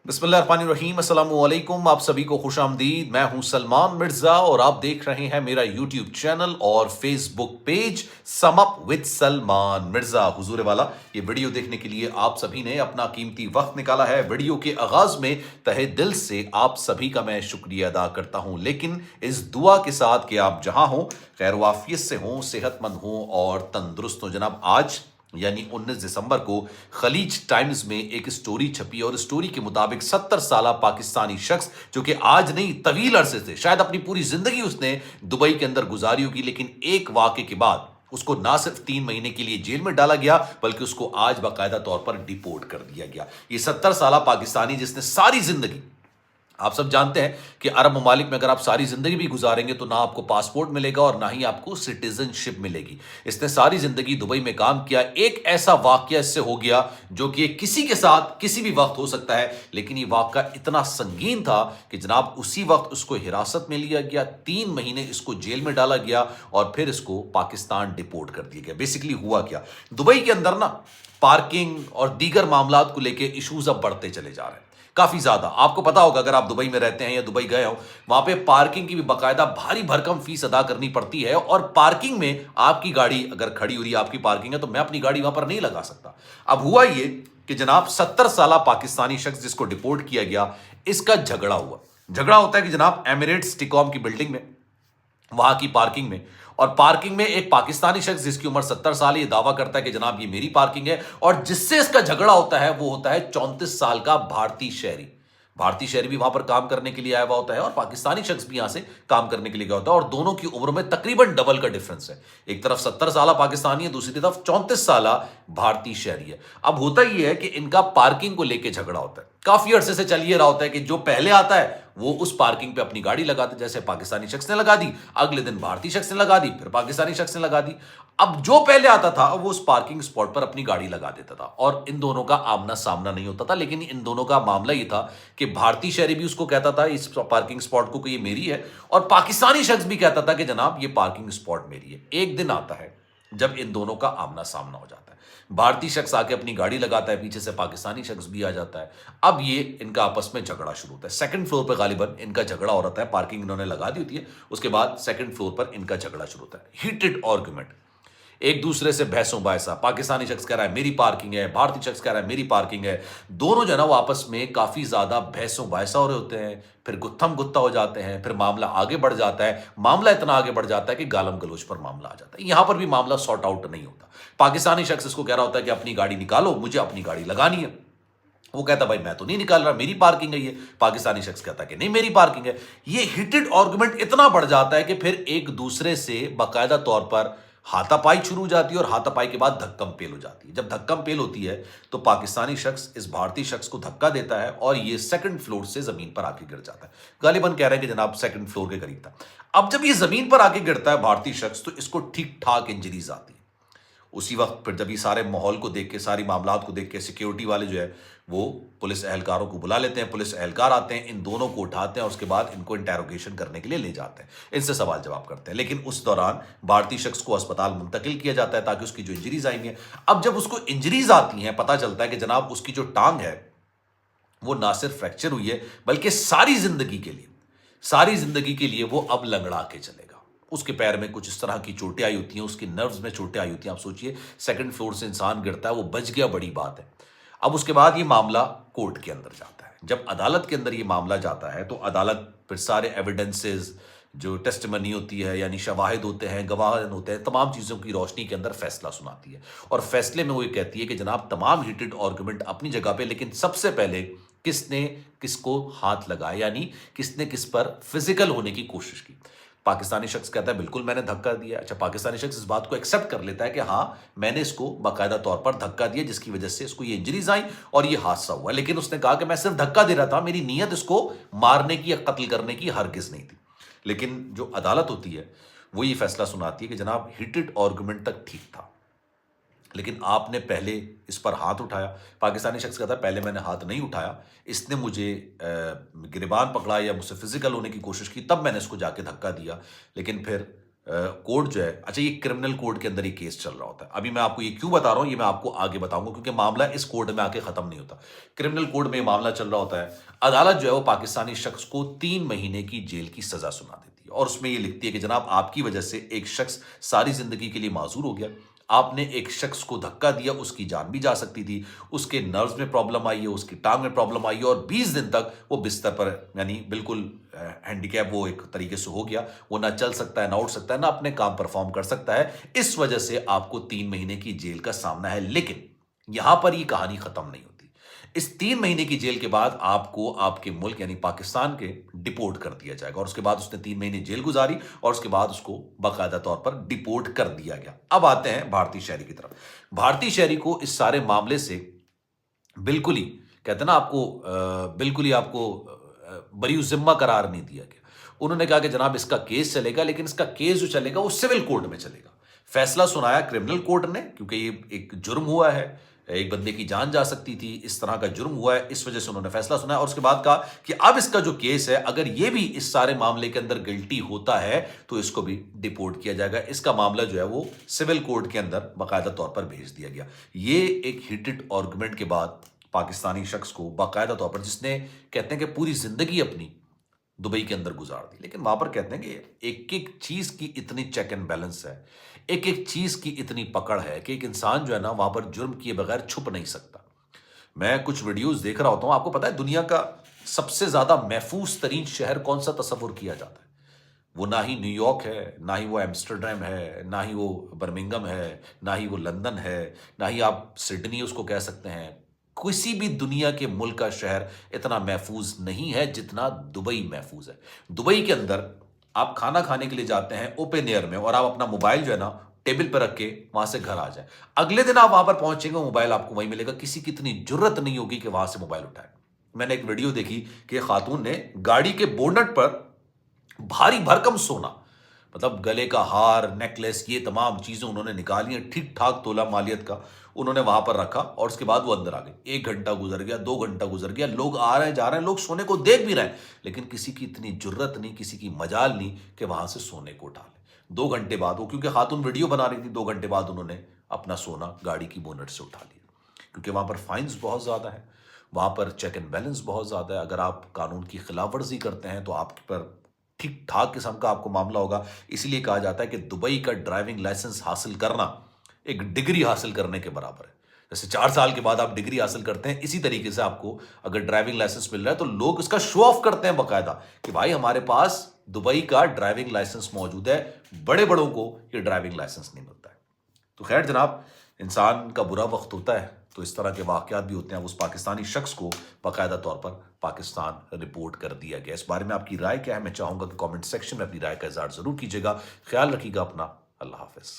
बिस्मिल्लाहिर्रहमानिर्रहीम, अस्सलाम वालेकुम। आप सभी को खुश आमदीद। मैं हूं सलमान मिर्जा और आप देख रहे हैं मेरा यूट्यूब चैनल और Facebook page sum up with Salman Mirza. हुजूर वाला, ये वीडियो देखने के लिए आप सभी ने अपना कीमती वक्त निकाला है। वीडियो के आगाज में तहे दिल से आप सभी का मैं शुक्रिया अदा करता हूं, लेकिन इस दुआ के साथ कि आप जहां हो, खैर वाफियत से हों, सेहतमंद हों और तंदुरुस्त हों। जनाब, आज यानी 19 दिसंबर को खलीज टाइम्स में एक स्टोरी छपी और स्टोरी के मुताबिक 70 साला पाकिस्तानी शख्स, जो कि आज नहीं तवील अरसे से, शायद अपनी पूरी जिंदगी उसने दुबई के अंदर गुजारी होगी, लेकिन एक वाक़े के बाद उसको ना सिर्फ 3 महीने के लिए जेल में डाला गया बल्कि उसको आज बाकायदा तौर पर डिपोर्ट कर दिया गया। ये 70 साला पाकिस्तानी जिसने सारी जिंदगी, आप सब जानते हैं कि अरब ममालिक में अगर आप सारी जिंदगी भी गुजारेंगे तो ना आपको पासपोर्ट मिलेगा और ना ही आपको सिटीजनशिप मिलेगी। इसने सारी जिंदगी दुबई में काम किया। एक ऐसा वाकया इससे हो गया जो कि किसी के साथ किसी भी वक्त हो सकता है, लेकिन ये वाकया इतना संगीन था कि जनाब उसी वक्त उसको हिरासत में लिया गया, 3 महीने इसको जेल में डाला गया और फिर इसको पाकिस्तान डिपोर्ट कर दिया गया। बेसिकली हुआ क्या, दुबई के अंदर ना पार्किंग और दीगर मामलात को लेकर इशूज अब बढ़ते चले जा रहे हैं काफी ज्यादा। आपको पता होगा, अगर आप दुबई में रहते हैं या दुबई गए हो, वहां पे पार्किंग की भी बाकायदा भारी भरकम फीस अदा करनी पड़ती है और पार्किंग में आपकी गाड़ी अगर खड़ी हो रही है, आपकी पार्किंग है, तो मैं अपनी गाड़ी वहां पर नहीं लगा सकता। अब हुआ ये कि जनाब 70 साला पाकिस्तानी शख्स जिसको डिपोर्ट किया गया, इसका झगड़ा हुआ। झगड़ा होता है कि जनाब एमिरेट्स टिकॉम की बिल्डिंग में, वहां की पार्किंग में, और पार्किंग में एक पाकिस्तानी शख्स जिसकी उम्र 70 साल है, ये दावा करता है कि जनाब ये मेरी पार्किंग है, और जिससे इसका झगड़ा होता है वो होता है 34 साल का भारतीय शहरी। भारतीय शहरी भी वहां पर काम करने के लिए आया हुआ होता है और पाकिस्तानी शख्स भी यहां से काम करने के लिए गया होता है, और दोनों की उम्र में तकरीबन डबल का डिफरेंस है। एक तरफ 70 साल पाकिस्तानी है, दूसरी तरफ 34 साल भारतीय शहरी है। अब होता यह है कि इनका पार्किंग को लेकर झगड़ा होता है। काफी अरसे से चलिए रहा होता है कि जो पहले आता है वो उस पार्किंग पे अपनी गाड़ी लगाते, जैसे पाकिस्तानी शख्स ने लगा दी, अगले दिन भारतीय शख्स ने लगा दी, फिर पाकिस्तानी शख्स ने लगा दी। अब जो पहले आता था वो उस पार्किंग स्पॉट पर अपनी गाड़ी लगा देता था और इन दोनों का आमना सामना नहीं होता था, लेकिन इन दोनों का मामला ये था कि भारतीय शहरी भी उसको कहता था इस पार्किंग स्पॉट को कि ये मेरी है, और पाकिस्तानी शख्स भी कहता था कि जनाब ये पार्किंग स्पॉट मेरी है। एक दिन आता है जब इन दोनों का आमना सामना हो जाता है। भारतीय शख्स आके अपनी गाड़ी लगाता है, पीछे से पाकिस्तानी शख्स भी आ जाता है। अब ये इनका आपस में झगड़ा शुरू होता है। सेकंड फ्लोर पर गालिबन इनका झगड़ा हो रहा है, पार्किंग इन्होंने लगा दी होती है, उसके बाद सेकंड फ्लोर पर इनका झगड़ा शुरू होता है। हीटेड आर्गुमेंट, एक दूसरे से बहसों बायसा। पाकिस्तानी शख्स कह रहा है मेरी पार्किंग है, भारतीय शख्स कह रहा है मेरी पार्किंग है। दोनों जो है ना वो आपस में काफी ज्यादा बहसों बायसा हो रहे होते हैं, फिर गुत्थम गुत्ता हो जाते हैं, फिर मामला आगे बढ़ जाता है। मामला इतना आगे बढ़ जाता है कि गालम गलोच पर मामला आ जाता है। यहां पर भी मामला सॉर्ट आउट नहीं होता। पाकिस्तानी शख्स इसको कह रहा होता है कि अपनी गाड़ी निकालो, मुझे अपनी गाड़ी लगानी है। वो कहता भाई मैं तो नहीं निकाल रहा, मेरी पार्किंग है ये। पाकिस्तानी शख्स कहता है कि नहीं मेरी पार्किंग है। ये हीटेड आर्गुमेंट इतना बढ़ जाता है कि फिर एक दूसरे से बाकायदा तौर पर हाथापाई शुरू हो जाती है और हाथापाई के बाद धक्कम पेल हो जाती है। जब धक्कम पेल होती है तो पाकिस्तानी शख्स इस भारतीय शख्स को धक्का देता है और ये सेकंड फ्लोर से जमीन पर आके गिर जाता है। गालिबन कह रहे हैं कि जनाब सेकंड फ्लोर के करीब था। अब जब ये जमीन पर आके गिरता है भारतीय शख्स, तो इसको ठीक ठाक इंजरीज आती है। उसी वक्त फिर जब ये सारे माहौल को देख के, सारी मामलात को देख के, सिक्योरिटी वाले जो है वो पुलिस एहलकारों को बुला लेते हैं। पुलिस एहलकार आते हैं, इन दोनों को उठाते हैं और उसके बाद इनको इंटेरोगेशन करने के लिए ले जाते हैं, इनसे सवाल जवाब करते हैं। लेकिन उस दौरान भारतीय शख्स को अस्पताल मुंतकिल किया जाता है ताकि उसकी जो इंजरीज आई हैं, अब जब उसको इंजरीज आती हैं, पता चलता है कि जनाब उसकी जो टांग है वो ना सिर्फ फ्रैक्चर हुई है बल्कि सारी जिंदगी के लिए वो अब लंगड़ा के चलेगा। उसके पैर में कुछ इस तरह की चोटें आई होती हैं, उसकी नर्व्स में चोटें आई होती हैं। आप सोचिए, सेकंड फ्लोर से इंसान गिरता है, वो बच गया, बड़ी बात है। अब उसके बाद ये मामला कोर्ट के अंदर जाता है। जब अदालत के अंदर ये मामला जाता है तो अदालत फिर सारे एविडेंसेस, जो टेस्टिमनी होती है यानी शवाहिद होते हैं, गवाह होते हैं, तमाम चीज़ों की रोशनी के अंदर फैसला सुनाती है। और फैसले में वो ये कहती है कि जनाब तमाम हीटेड आर्गुमेंट अपनी जगह पे, लेकिन सबसे पहले किसने किसको हाथ लगाया, यानी किसने किस पर फिजिकल होने की कोशिश की। पाकिस्तानी शख्स कहता है बिल्कुल मैंने धक्का दिया। अच्छा, पाकिस्तानी शख्स इस बात को एक्सेप्ट कर लेता है कि हाँ मैंने इसको बाकायदा तौर पर धक्का दिया जिसकी वजह से इसको ये इंजरीज आई और ये हादसा हुआ। लेकिन उसने कहा कि मैं सिर्फ धक्का दे रहा था, मेरी नीयत इसको मारने की या कत्ल करने की हरगिज नहीं थी। लेकिन जो अदालत होती है वो ये फैसला सुनाती है कि जनाब हीटेड आर्गुमेंट तक ठीक था, लेकिन आपने पहले इस पर हाथ उठाया। पाकिस्तानी शख्स कहता है पहले मैंने हाथ नहीं उठाया, इसने मुझे गिरबान पकड़ा या मुझसे फिजिकल होने की कोशिश की, तब मैंने इसको जाके धक्का दिया। लेकिन फिर कोड जो है, अच्छा ये क्रिमिनल कोड के अंदर ये केस चल रहा होता है। अभी मैं आपको ये क्यों बता रहा हूँ, ये मैं आपको आगे बताऊंगा, क्योंकि मामला इस कोड में आके खत्म नहीं होता। क्रिमिनल कोड में ये मामला चल रहा होता है। अदालत जो है वो पाकिस्तानी शख्स को 3 महीने की जेल की सजा सुना देती है और उसमें ये लिखती है कि जनाब आपकी वजह से एक शख्स सारी जिंदगी के लिए माजूर हो गया। आपने एक शख्स को धक्का दिया, उसकी जान भी जा सकती थी, उसके नर्व्स में प्रॉब्लम आई है, उसकी टांग में प्रॉब्लम आई है और 20 दिन तक वो बिस्तर पर, यानी बिल्कुल हैंडीकैप वो एक तरीके से हो गया। वो ना चल सकता है, ना उठ सकता है, ना अपने काम परफॉर्म कर सकता है। इस वजह से आपको 3 महीने की जेल का सामना है। लेकिन यहां पर ये कहानी खत्म नहीं होती। इस 3 महीने की जेल के बाद आपको आपके मुल्क यानी पाकिस्तान के डिपोर्ट कर दिया जाएगा और उसके बाद उसने 3 महीने जेल गुजारी और उसके बाद उसको बाकायदा तौर पर डिपोर्ट कर दिया गया। अब आते हैं भारतीय शहरी की तरफ। भारतीय शहरी को इस सारे मामले से बिल्कुल ही, कहते हैं ना आपको, बिल्कुल ही आपको बरी जिम्मा करार नहीं दिया गया। उन्होंने कहा कि जनाब इसका केस चलेगा, लेकिन इसका केस जो चलेगा वो सिविल कोर्ट में चलेगा। फैसला सुनाया क्रिमिनल कोर्ट ने, क्योंकि ये एक जुर्म हुआ है, एक बंदे की जान जा सकती थी, इस तरह का जुर्म हुआ है, इस वजह से उन्होंने फैसला सुनाया और उसके बाद कहा कि अब इसका जो केस है, अगर ये भी इस सारे मामले के अंदर गिल्टी होता है तो इसको भी डिपोर्ट किया जाएगा। इसका मामला जो है वो सिविल कोर्ट के अंदर बाकायदा तौर पर भेज दिया गया। ये एक हीटेड आर्गुमेंट के बाद पाकिस्तानी शख्स को बाकायदा तौर पर, जिसने कहते हैं कि पूरी जिंदगी अपनी दुबई के अंदर गुजार दी, लेकिन वहां पर कहते हैं कि एक एक चीज की इतनी चेक एंड बैलेंस है, एक एक चीज की इतनी पकड़ है कि एक इंसान जो है ना वहां पर जुर्म किए बगैर छुप नहीं सकता। मैं कुछ वीडियोस देख रहा होता हूं, आपको पता है दुनिया का सबसे ज्यादा महफूज तरीन शहर कौन सा तस्वुर किया जाता है? वो ना ही न्यूयॉर्क है, ना ही वो एम्स्टर्डम है, ना ही वो बर्मिंघम है, ना ही वो लंदन है, ना ही आप सिडनी उसको कह सकते हैं। किसी भी दुनिया के मुल्क का शहर इतना महफूज नहीं है जितना दुबई महफूज है। दुबई के अंदर आप खाना खाने के लिए जाते हैं ओपन एयर में और आप अपना मोबाइल जो है ना टेबल पर रख के वहां से घर आ जाए, अगले दिन आप वहां पर पहुंचेंगे मोबाइल आपको वहीं मिलेगा। किसी की इतनी जुर्रत नहीं होगी कि वहां से मोबाइल उठाए। मैंने एक वीडियो देखी कि खातून ने गाड़ी के बोनट पर भारी भरकम सोना, मतलब गले का हार, नेकलेस, ये तमाम चीजें उन्होंने निकाली हैं, ठीक ठाक तोला मालियत का उन्होंने वहां पर रखा और उसके बाद वो अंदर आ गए। 1 घंटा गुजर गया, 2 घंटा गुजर गया, लोग आ रहे हैं जा रहे हैं, लोग सोने को देख भी रहे हैं, लेकिन किसी की इतनी जुर्रत नहीं, किसी की मजाल नहीं कि वहां से सोने को उठा ले। 2 घंटे बाद वो, क्योंकि खातून वीडियो बना रही थी, 2 घंटे बाद उन्होंने अपना सोना गाड़ी की बोनट से उठा लिया, क्योंकि वहां पर फाइन्स बहुत ज्यादा है, वहां पर चेक एंड बैलेंस बहुत ज्यादा है। अगर आप कानून की खिलाफ वर्जी करते हैं तो आप पर ठीक ठाक किस्म का आपको मामला होगा। इसीलिए कहा जाता है कि दुबई का ड्राइविंग लाइसेंस हासिल करना एक डिग्री हासिल करने के बराबर है। जैसे 4 साल के बाद आप डिग्री हासिल करते हैं, इसी तरीके से आपको अगर ड्राइविंग लाइसेंस मिल रहा है तो लोग इसका शो ऑफ करते हैं बाकायदा कि भाई हमारे पास दुबई का ड्राइविंग लाइसेंस मौजूद है। बड़े बड़ों को ये ड्राइविंग लाइसेंस नहीं मिलता है। तो खैर जनाब, इंसान का बुरा वक्त होता है तो इस तरह के वाकयात भी होते हैं। उस पाकिस्तानी शख्स को बाकायदा तौर पर पाकिस्तान रिपोर्ट कर दिया गया। इस बारे में आपकी राय क्या है? मैं चाहूंगा कि कमेंट सेक्शन में अपनी राय का इजहार जरूर कीजिएगा। ख्याल रखिएगा अपना। अल्लाह हाफिज।